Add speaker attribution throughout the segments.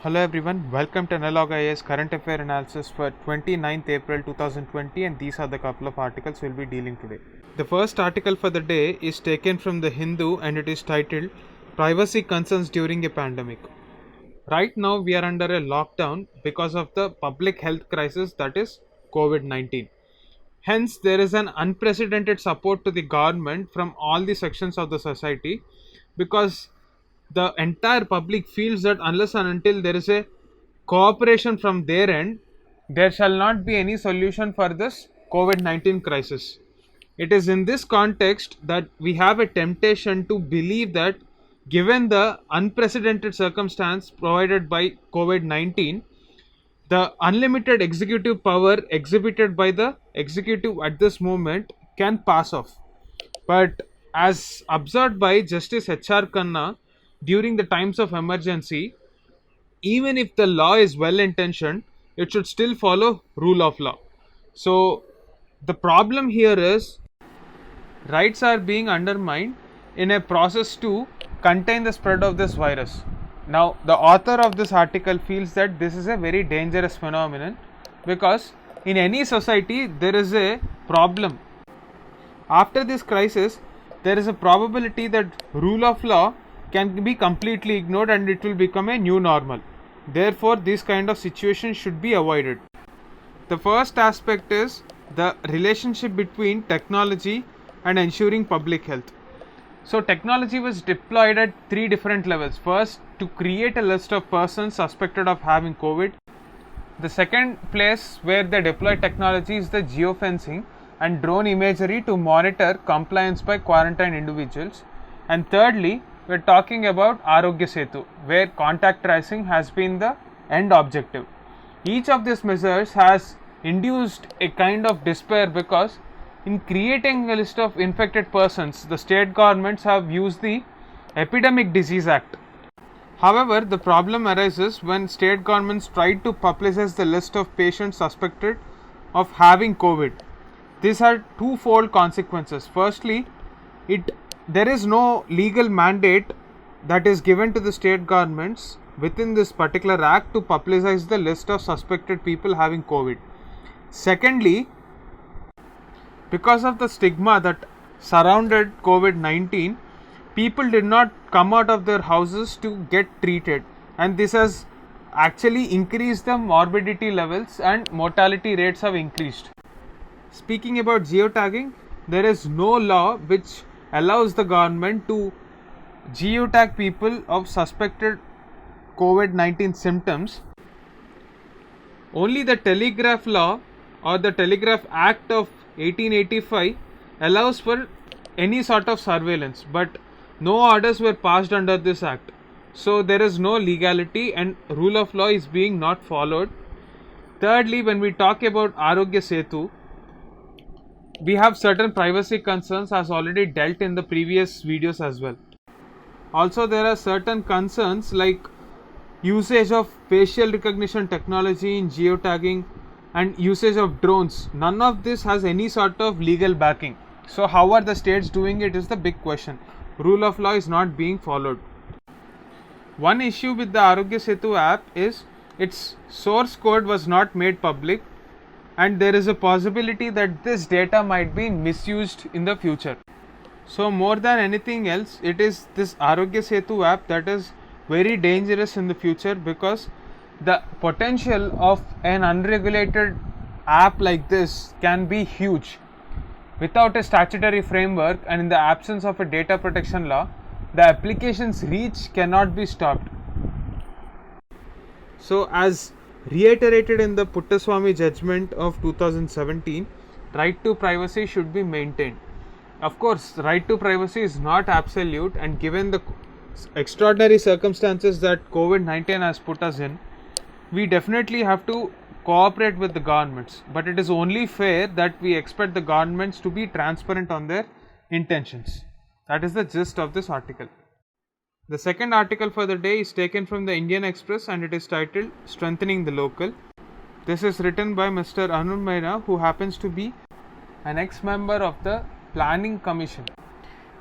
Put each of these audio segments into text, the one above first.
Speaker 1: Hello everyone, welcome to Analog IAS Current Affair Analysis for 29th April 2020, and these are the couple of articles we'll be dealing today. The first article for the day is taken from the Hindu and it is titled Privacy Concerns During a Pandemic. Right now we are under a lockdown because of the public health crisis, that is COVID-19. Hence there is an unprecedented support to the government from all the sections of the society, because the entire public feels that unless and until there is a cooperation from their end, there shall not be any solution for this COVID 19 crisis. It is in this context that we have a temptation to believe that, given the unprecedented circumstance provided by COVID 19, the unlimited executive power exhibited by the executive at this moment can pass off. But as observed by Justice H.R. Khanna during the times of emergency, even if the law is well intentioned, it should still follow rule of law. So the problem here is rights are being undermined in a process to contain the spread of this virus. Now, the author of this article feels that this is a very dangerous phenomenon, because in any society there is a problem. After this crisis, there is a probability that rule of law can be completely ignored and it will become a new normal. Therefore, this kind of situation should be avoided. The first aspect is the relationship between technology and ensuring public health. So technology was deployed at three different levels. First, to create a list of persons suspected of having COVID. The second place where they deploy technology is the geofencing and drone imagery to monitor compliance by quarantined individuals. And thirdly, we're talking about Arogya Setu, where contact tracing has been the end objective. Each of these measures has induced a kind of despair, because in creating a list of infected persons, the state governments have used the Epidemic Disease Act. However, the problem arises when state governments try to publicize the list of patients suspected of having COVID. These had twofold consequences. Firstly, there is no legal mandate that is given to the state governments within this particular act to publicize the list of suspected people having COVID. Secondly, because of the stigma that surrounded COVID-19, people did not come out of their houses to get treated, and this has actually increased the morbidity levels and mortality rates have increased. Speaking about geotagging, there is no law which allows the government to geotag people of suspected COVID-19 symptoms. Only the Telegraph Law or the Telegraph Act of 1885 allows for any sort of surveillance, but no orders were passed under this act. So there is no legality and rule of law is being not followed. Thirdly, when we talk about Arogya Setu, we have certain privacy concerns as already dealt in the previous videos as well. Also, there are certain concerns like usage of facial recognition technology in geotagging and usage of drones. None of this has any sort of legal backing. So how are the states doing it is the big question. Rule of law is not being followed. One issue with the Arogya Setu app is its source code was not made public, and there is a possibility that this data might be misused in the future. So more than anything else, it is this Arogya Setu app that is very dangerous in the future, because the potential of an unregulated app like this can be huge. Without a statutory framework and in the absence of a data protection law, the application's reach cannot be stopped. So, as reiterated in the Puttaswamy judgment of 2017, right to privacy should be maintained. Of course, right to privacy is not absolute, and given the extraordinary circumstances that COVID-19 has put us in, we definitely have to cooperate with the governments, but it is only fair that we expect the governments to be transparent on their intentions. That is the gist of this article. The second article for the day is taken from the Indian Express and it is titled Strengthening the Local. This is written by Mr. Arun Maina, who happens to be an ex-member of the Planning Commission.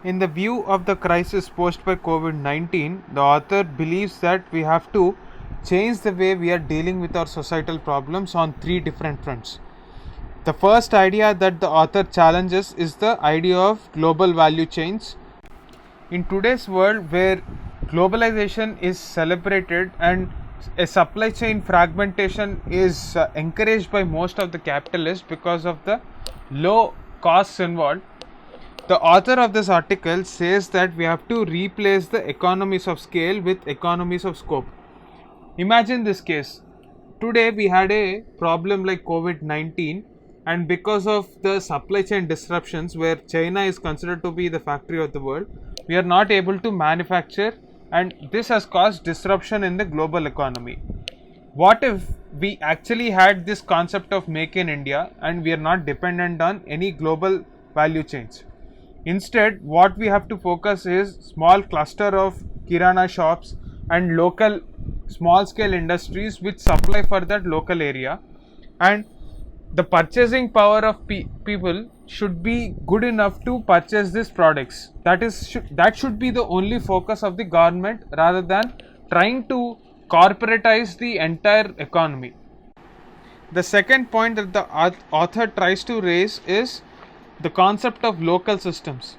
Speaker 1: In the view of the crisis posed by COVID-19, the author believes that we have to change the way we are dealing with our societal problems on three different fronts. The first idea that the author challenges is the idea of global value chains. In today's world, where globalization is celebrated and a supply chain fragmentation is encouraged by most of the capitalists because of the low costs involved, the author of this article says that we have to replace the economies of scale with economies of scope. Imagine this case. Today we had a problem like COVID-19, and because of the supply chain disruptions, where China is considered to be the factory of the world, we are not able to manufacture, and this has caused disruption in the global economy. What if we actually had this concept of make in India and we are not dependent on any global value chains? Instead, what we have to focus is small cluster of kirana shops and local small scale industries which supply for that local area, and the purchasing power of people should be good enough to purchase these products. That should be the only focus of the government rather than trying to corporatize the entire economy. The second point that the author tries to raise is the concept of local systems.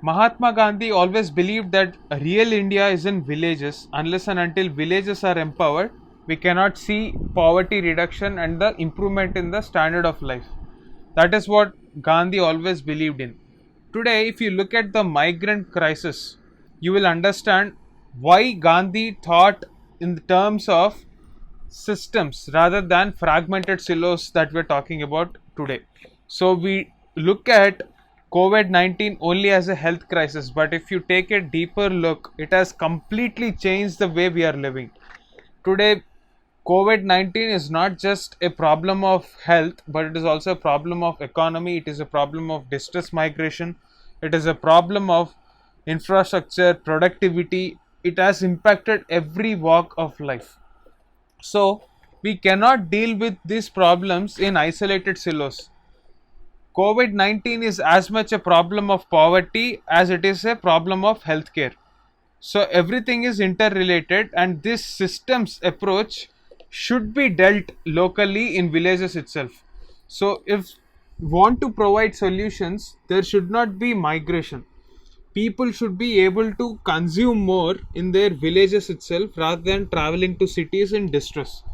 Speaker 1: Mahatma Gandhi always believed that real India is in villages. Unless and until villages are empowered, we cannot see poverty reduction and the improvement in the standard of life. That is what Gandhi always believed in. Today, if you look at the migrant crisis, you will understand why Gandhi thought in terms of systems rather than fragmented silos that we're talking about today. So we look at COVID-19 only as a health crisis, but if you take a deeper look, it has completely changed the way we are living. Today, COVID-19 is not just a problem of health, but it is also a problem of economy, it is a problem of distress migration, it is a problem of infrastructure, productivity. It has impacted every walk of life. So, we cannot deal with these problems in isolated silos. COVID-19 is as much a problem of poverty as it is a problem of healthcare. So everything is interrelated, and this systems approach should be dealt locally in villages itself. So if we want to provide solutions, there should not be migration. People should be able to consume more in their villages itself rather than traveling to cities in distress.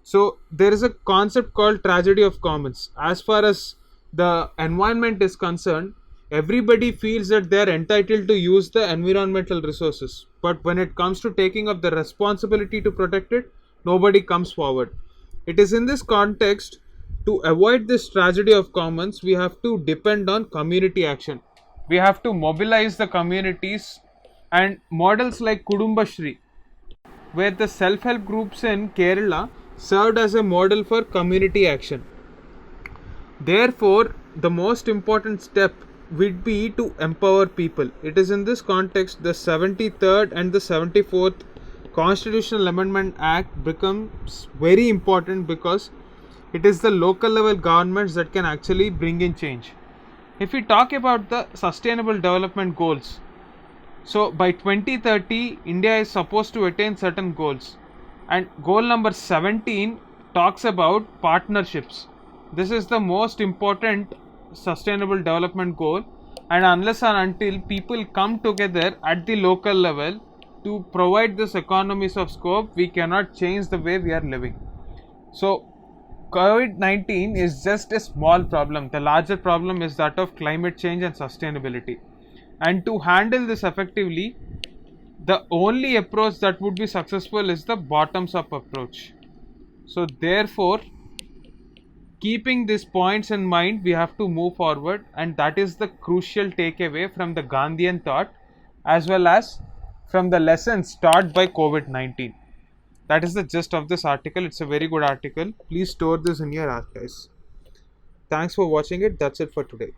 Speaker 1: So there is a concept called tragedy of commons. As far as the environment is concerned, everybody feels that they are entitled to use the environmental resources, but when it comes to taking up the responsibility to protect it, nobody comes forward. It is in this context, to avoid this tragedy of commons, we have to depend on community action. We have to mobilize the communities, and models like Kudumbashri, where the self-help groups in Kerala served as a model for community action. Therefore, the most important step would be to empower people. It is in this context the 73rd and the 74th Constitutional Amendment Act becomes very important, because it is the local level governments that can actually bring in change. If we talk about the Sustainable Development Goals, so by 2030, India is supposed to attain certain goals, and goal number 17 talks about partnerships. This is the most important sustainable development goal, and unless and until people come together at the local level to provide this economies of scope, we cannot change the way we are living. So COVID-19 is just a small problem. The larger problem is that of climate change and sustainability. And to handle this effectively, the only approach that would be successful is the bottoms up approach. So therefore, keeping these points in mind, we have to move forward, and that is the crucial takeaway from the Gandhian thought as well as from the lessons taught by COVID-19. That is the gist of this article. It's a very good article. Please store this in your archives. Thanks for watching it. That's it for today.